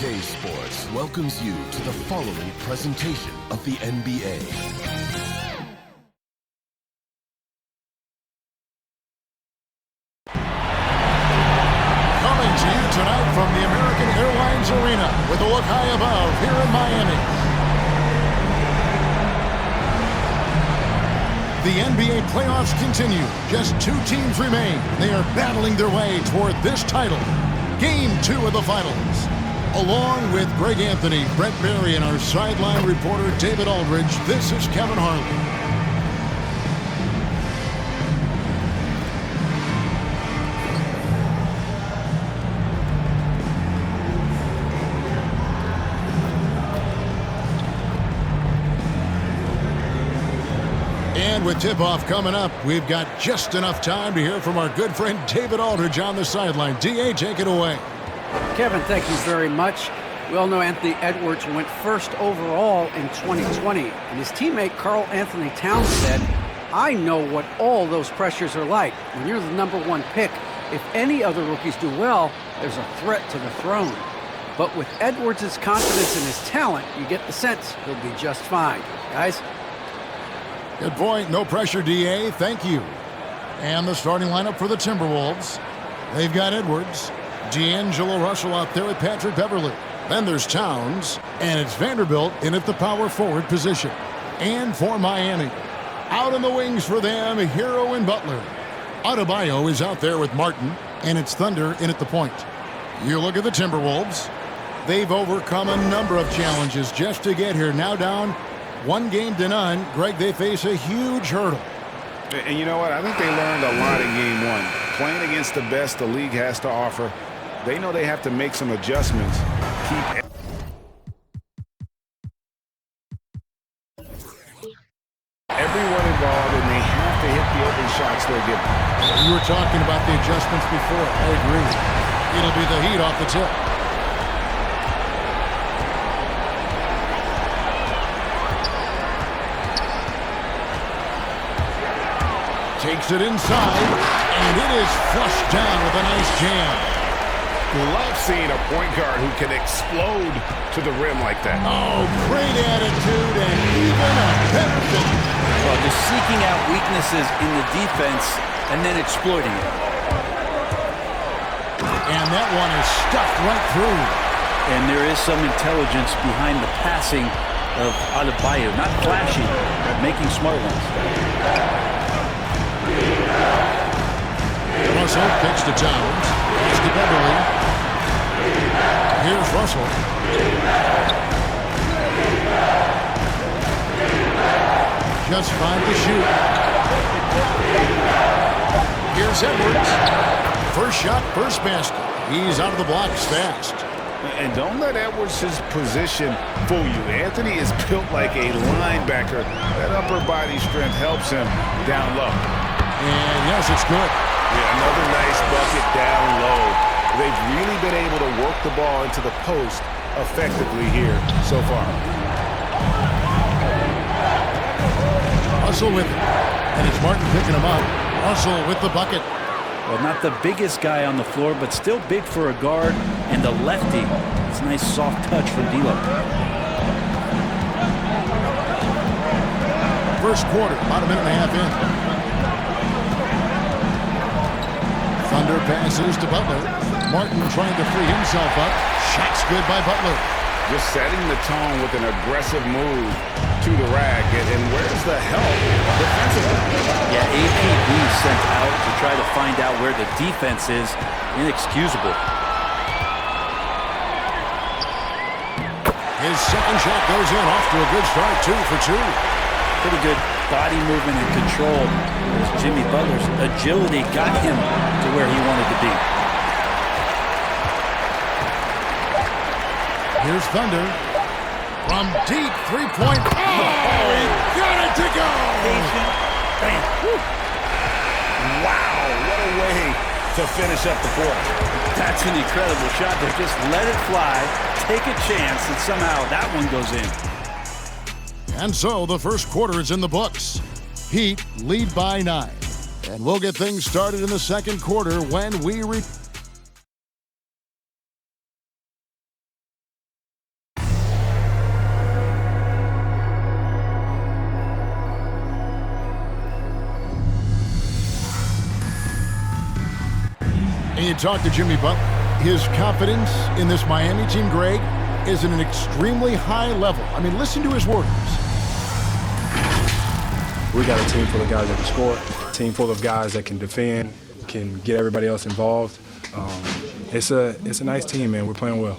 2K Sports welcomes you to the following presentation of the NBA. Coming to you tonight from the American Airlines Arena with a look high above here in Miami. The NBA playoffs continue. Just two teams remain. They are battling their way toward this title. Game 2 of the finals. Along with Greg Anthony, Brett Berry, and our sideline reporter David Aldridge, this is Kevin Harlan. And with tip-off coming up, we've got just enough time to hear from our good friend David Aldridge on the sideline. D.A., take it away. Kevin, thank you very much. We all know Anthony Edwards went first overall in 2020, and his teammate Karl Anthony Towns said, "I know what all those pressures are like. When you're the #1 pick, if any other rookies do well, there's a threat to the throne. But with Edwards' confidence in his talent, you get the sense he'll be just fine." Guys? Good point. No pressure, D.A. Thank you. And the starting lineup for the Timberwolves. They've got Edwards, D'Angelo Russell out there with Patrick Beverley. Then there's Towns, and it's Vanderbilt in at the power forward position. And for Miami, out in the wings for them, Hero and Butler. Adebayo is out there with Martin, and it's Thunder in at the point. You look at the Timberwolves. They've overcome a number of challenges just to get here. Now down 1-0. Greg, they face a huge hurdle. And you know what? I think they learned a lot in Game 1. Playing against the best the league has to offer, they know they have to make some adjustments. Keep everyone involved, and they have to hit the open shots they're given. You were talking about the adjustments before. I agree. It'll be the Heat off the tip. Takes it inside, and it is flushed down with a nice jam. Love seeing a point guard who can explode to the rim like that. Oh, great attitude and even a better finish. Well, just seeking out weaknesses in the defense and then exploiting it. And that one is stuffed right through. And there is some intelligence behind the passing of Adebayo. Not flashy, but making smart ones. Russell kicks to Towns. Pass to Beverly. Here's Russell. Just 5 to shoot. Here's Edwards. First shot, first basket. He's out of the blocks fast. And don't let Edwards' position fool you. Anthony is built like a linebacker. That upper body strength helps him down low. And yes, it's good. Yeah, another nice bucket down low. They've really been able to work the ball into the post effectively here so far. Russell with it. And it's Martin picking him up. Russell with the bucket. Well, not the biggest guy on the floor, but still big for a guard and a lefty. It's a nice soft touch from D'Lo. First quarter, about a minute and a half in. Thunder passes to Butler. Martin trying to free himself up. Shot's good by Butler. Just setting the tone with an aggressive move to the rack. And where's the help defensively? Yeah, APB sent out to try to find out where the defense is. Inexcusable. His second shot goes in. Off to a good start. 2 for 2. Pretty good body movement and control. As Jimmy Butler's agility got him to where he wanted to be. Here's Thunder. From deep three-point. Oh, he got it to go! Bam. Wow, what a way to finish up the court. That's an incredible shot. They just let it fly, take a chance, and somehow that one goes in. And so the first quarter is in the books. Heat lead by 9. And we'll get things started in the second quarter when we return. talk to Jimmy Butler. His confidence in this Miami team, Greg, is at an extremely high level. I mean, listen to his words. We got a team full of guys that can score, a team full of guys that can defend, can get everybody else involved. It's a nice team, man. We're playing well.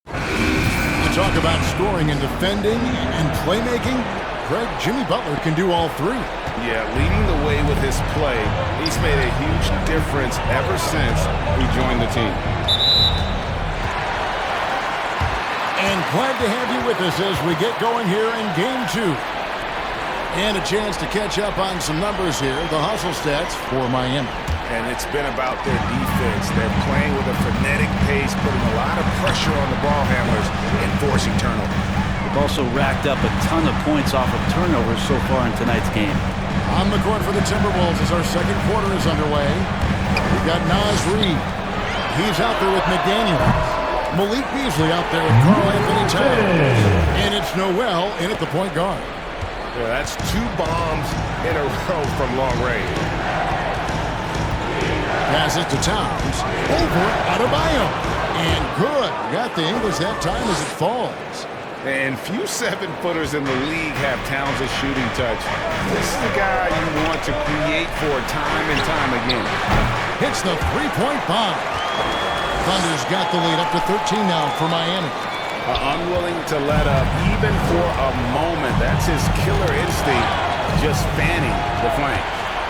You talk about scoring and defending and playmaking. Greg, Jimmy Butler can do all three. Yeah, leading the way with his play. He's made a huge difference ever since he joined the team. And glad to have you with us as we get going here in Game 2. And a chance to catch up on some numbers here, the hustle stats for Miami. And it's been about their defense. They're playing with a frenetic pace, putting a lot of pressure on the ball handlers and forcing turnovers. They've also racked up a ton of points off of turnovers so far in tonight's game. On the court for the Timberwolves as our second quarter is underway. We've got Naz Reid. He's out there with McDaniel. Malik Beasley out there with Karl Anthony Towns. And it's Noel in at the point guard. Yeah, that's 2 bombs in a row from long range. Passes to Towns. Over Adebayo. And good. Got the English that time as it falls. And few 7-footers in the league have Towns' shooting touch. This is the guy you want to create for time and time again. Hits the three-point bomb. Thunder's got the lead up to 13 now for Miami. Unwilling to let up even for a moment. That's his killer instinct, just fanning the flank.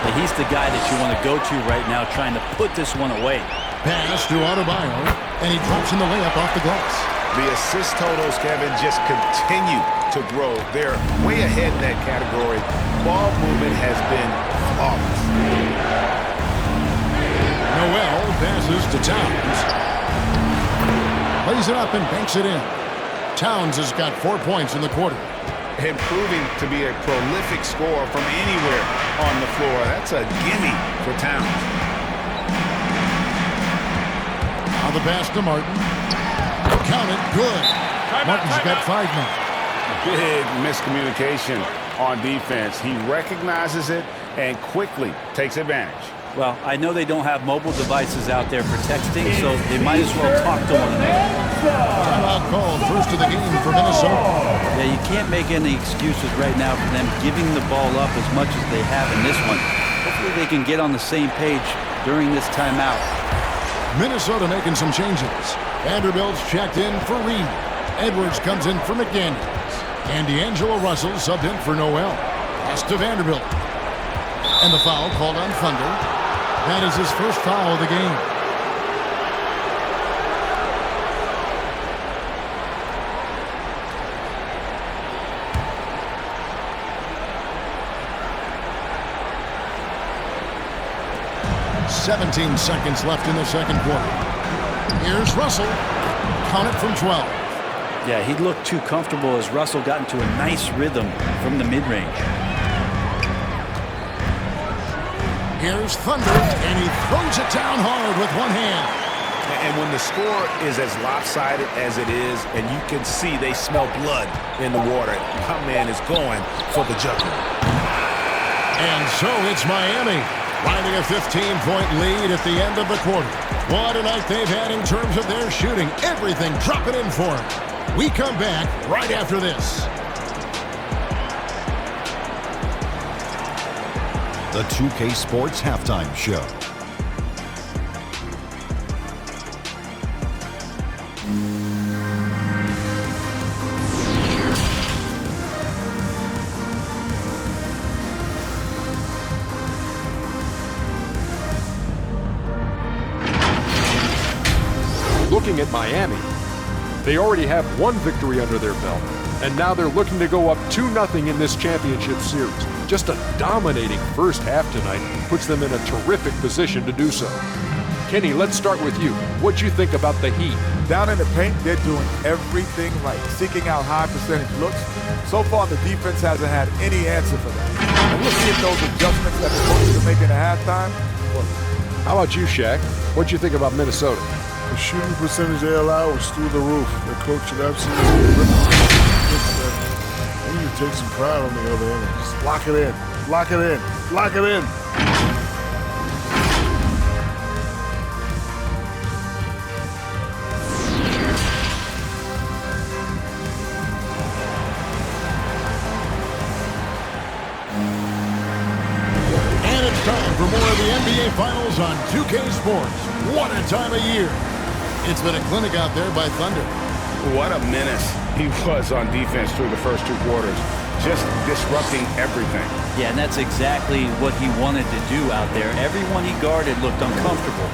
And he's the guy that you want to go to right now, trying to put this one away. Pass to Adebayo, and he drops in the layup off the glass. The assist totals, Kevin, just continue to grow. They're way ahead in that category. Ball movement has been flawless. Noel passes to Towns. Lays it up and banks it in. Towns has got 4 points in the quarter. And proving to be a prolific scorer from anywhere on the floor. That's a gimme for Towns. Now the pass to Martin. Count it, good. Martin's got 5 now. Big miscommunication on defense. He recognizes it and quickly takes advantage. Well, I know they don't have mobile devices out there for texting, so they might as well talk to one another. Timeout called, first of the game for Minnesota. Yeah, you can't make any excuses right now for them giving the ball up as much as they have in this one. Hopefully they can get on the same page during this timeout. Minnesota making some changes. Vanderbilt's checked in for Reed. Edwards comes in for McDaniels. And D'Angelo Russell subbed in for Noel. Pass to Vanderbilt. And the foul called on Thunder. That is his first foul of the game. "17 seconds left in the second quarter. Here's Russell. Count it from 12. Yeah, he looked too comfortable as Russell got into a nice rhythm from the mid-range. Here's Thunder, and he throws it down hard with one hand. And when the score is as lopsided as it is, and you can see they smell blood in the water, my man is going for the jugular. And so it's Miami, riding a 15-point lead at the end of the quarter. What a night they've had in terms of their shooting. Everything dropping in for them. We come back right after this. The 2K Sports Halftime Show. Looking at Miami, they already have 1 victory under their belt, and now they're looking to go up 2-0 in this championship series. Just a dominating first half tonight puts them in a terrific position to do so. Kenny, let's start with you. What do you think about the Heat? Down in the paint, they're doing everything right, seeking out high percentage looks. So far, the defense hasn't had any answer for that. And we'll see if those adjustments that the coaches are making at halftime work. How about you, Shaq? What do you think about Minnesota? The shooting percentage they allow was through the roof. The coach should absolutely I need to take some pride on the other end. Just lock it in. Lock it in. Lock it in. Finals on 2K Sports. What a time of year. It's been a clinic out there by Thunder. What a menace he was on defense through the first 2 quarters. Just disrupting everything. Yeah, and that's exactly what he wanted to do out there. Everyone he guarded looked uncomfortable.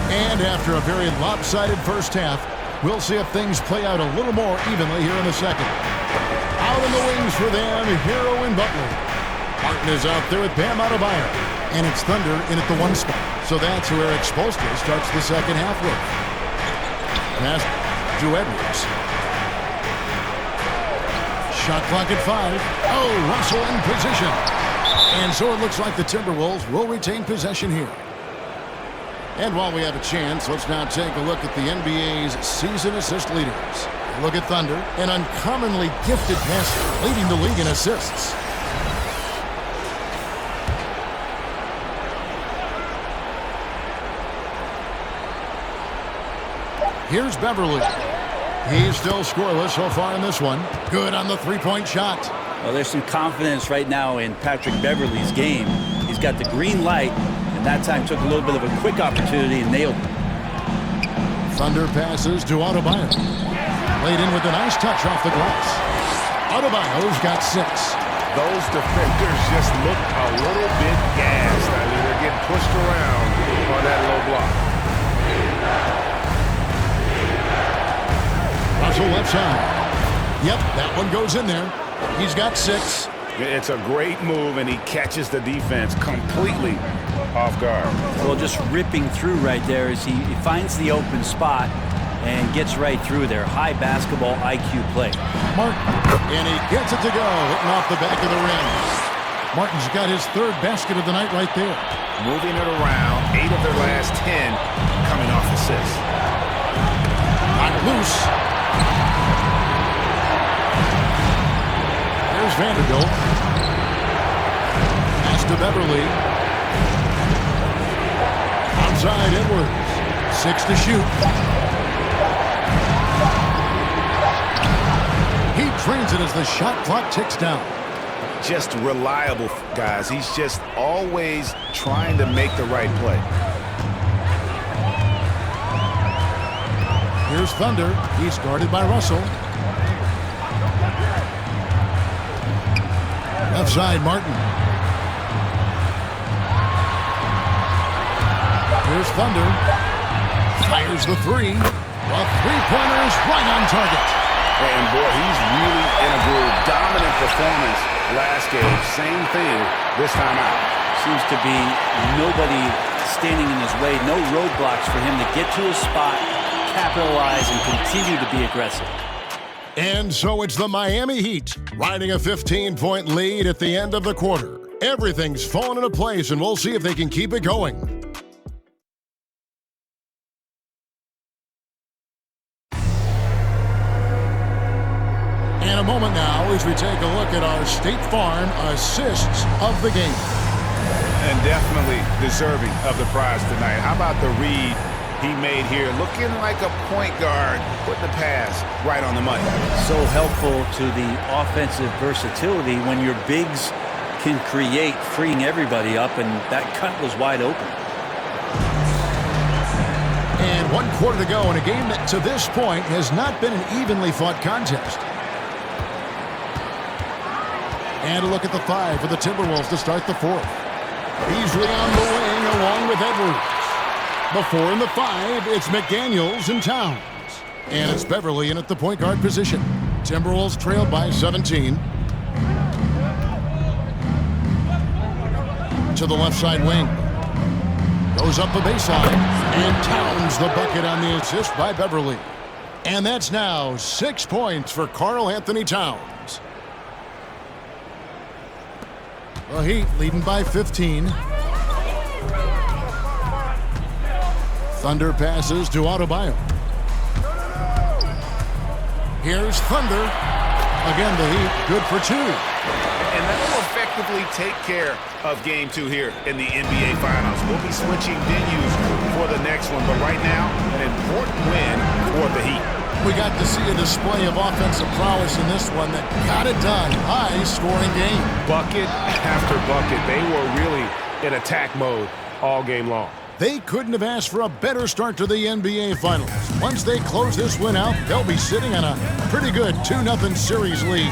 And after a very lopsided first half, we'll see if things play out a little more evenly here in the second. Out in the wings for them, Hero and Butler. Martin is out there with Bam Adebayo. And it's Thunder in at the 1 spot. So that's who Eric Spoelstra starts the second half with. Pass to Edwards. Shot clock at 5. Oh, Russell in position. And so it looks like the Timberwolves will retain possession here. And while we have a chance, let's now take a look at the NBA's season assist leaders. Look at Thunder, an uncommonly gifted passer, leading the league in assists. Here's Beverly. He's still scoreless so far in this one. Good on the three-point shot. Well, there's some confidence right now in Patrick Beverly's game. He's got the green light, and that time took a little bit of a quick opportunity and nailed it. Thunder passes to Adebayo. Laid in with a nice touch off the glass. Adebayo's got 6. Those defenders just look a little bit gassed. I mean, they're getting pushed around on that low block. Russell left side. Yep, that one goes in there. He's got 6. It's a great move, and he catches the defense completely off guard. Well, just ripping through right there as he finds the open spot and gets right through there. High basketball IQ play. Martin, and he gets it to go, hitting off the back of the rim. Martin's got his 3rd basket of the night right there. Moving it around, 8 of their last 10 coming off assists. Got it loose. There's Vanderbilt. Pass to Beverly. Outside Edwards. 6 to shoot. He trains it as the shot clock ticks down. Just reliable, guys. He's just always trying to make the right play. Here's Thunder. He's guarded by Russell. Left side, Martin. Here's Thunder. Fires the 3. The three-pointer is right on target. And boy, he's really in a groove. Dominant performance last game. Same thing this time out. Seems to be nobody standing in his way. No roadblocks for him to get to his spot, capitalize, and continue to be aggressive. And so it's the Miami Heat riding a 15-point lead at the end of the quarter. Everything's fallen into place, and we'll see if they can keep it going. In a moment now as we take a look at our State Farm assists of the game. And definitely deserving of the prize tonight. How about the read he made here? Looking like a point guard, putting the pass right on the money. So helpful to the offensive versatility when your bigs can create, freeing everybody up, and that cut was wide open. And 1 quarter to go in a game that to this point has not been an evenly fought contest. And a look at the 5 for the Timberwolves to start the 4th. Beasley on the wing along with Edwards. The 4 and the 5, it's McDaniels and Towns. And it's Beverly in at the point guard position. Timberwolves trailed by 17. To the left side wing. Goes up the baseline. And Towns the bucket on the assist by Beverly. And that's now 6 points for Karl Anthony Towns. The Heat leading by 15. Thunder passes to Adebayo. Here's Thunder. Again, the Heat good for 2. And that will effectively take care of Game 2 here in the NBA Finals. We'll be switching venues for the next one, but right now, an important win for the Heat. We got to see a display of offensive prowess in this one that got it done. High-scoring game. Bucket after bucket. They were really in attack mode all game long. They couldn't have asked for a better start to the NBA Finals. Once they close this win out, they'll be sitting on a pretty good 2-0 series lead.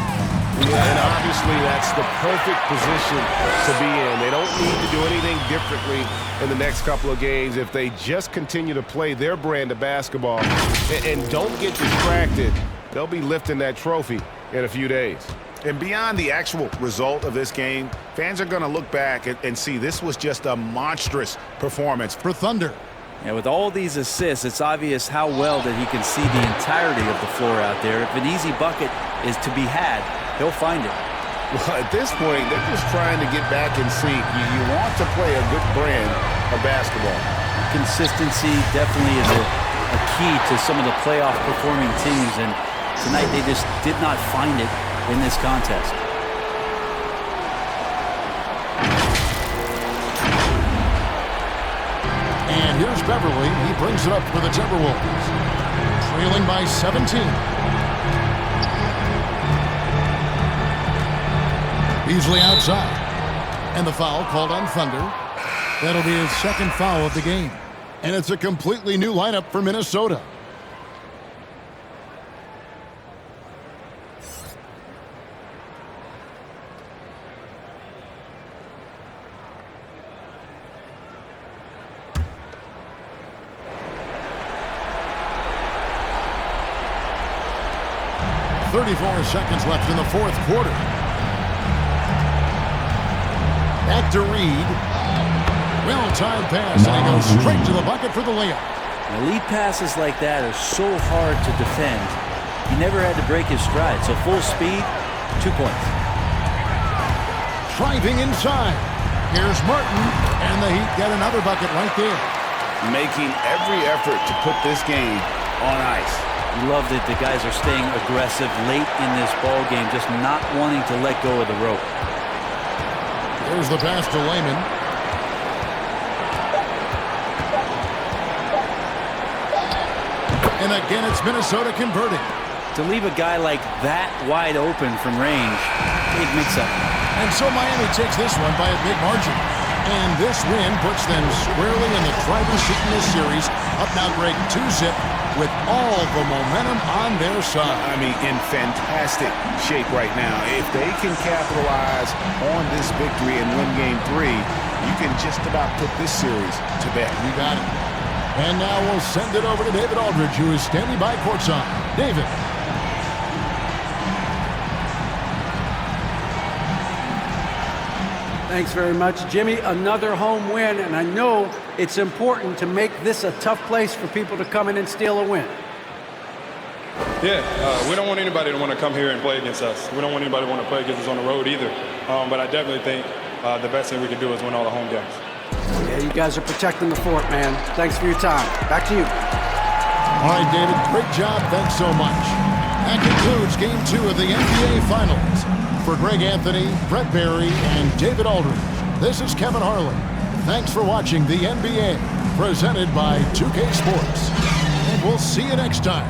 Yeah, and obviously that's the perfect position to be in. They don't need to do anything differently in the next couple of games if they just continue to play their brand of basketball and don't get distracted. They'll be lifting that trophy in a few days. And beyond the actual result of this game, fans are going to look back and see this was just a monstrous performance for Thunder. And with all these assists, it's obvious how well that he can see the entirety of the floor out there. If an easy bucket is to be had, he'll find it. Well, at this point, they're just trying to get back in sync. You want to play a good brand of basketball. Consistency definitely is a key to some of the playoff performing teams, and tonight they just did not find it in this contest. And here's Beverly. He brings it up for the Timberwolves. Trailing by 17. Beasley outside. And the foul called on Thunder. That'll be his second foul of the game. And it's a completely new lineup for Minnesota. Seconds left in the fourth quarter. Back to Reed. Well-timed pass, and he goes straight to the bucket for the layup. Now, lead passes like that are so hard to defend. He never had to break his stride, so full speed, 2 points. Driving inside. Here's Martin, and the Heat get another bucket right there. Making every effort to put this game on ice. Love that the guys are staying aggressive late in this ball game, just not wanting to let go of the rope. There's the pass to Layman. And again, it's Minnesota converting. To leave a guy like that wide open from range, big mix-up. And so Miami takes this one by a big margin. And this win puts them squarely in the driver's seat in this series. Up now, Greg, 2-zip. With all the momentum on their side. I mean, in fantastic shape right now. If they can capitalize on this victory and win Game 3, you can just about put this series to bed. You got it. And now we'll send it over to David Aldridge, who is standing by courtside. David. Thanks very much, Jimmy. Another home win, and I know it's important to make this a tough place for people to come in and steal a win. Yeah, we don't want anybody to want to come here and play against us. We don't want anybody to want to play against us on the road either. But I definitely think the best thing we can do is win all the home games. Yeah, you guys are protecting the fort, man. Thanks for your time. Back to you. All right, David, great job. Thanks so much. That concludes Game 2 of the NBA Finals. For Greg Anthony, Brett Barry, and David Aldridge, this is Kevin Harlan. Thanks for watching the NBA, presented by 2K Sports. And we'll see you next time.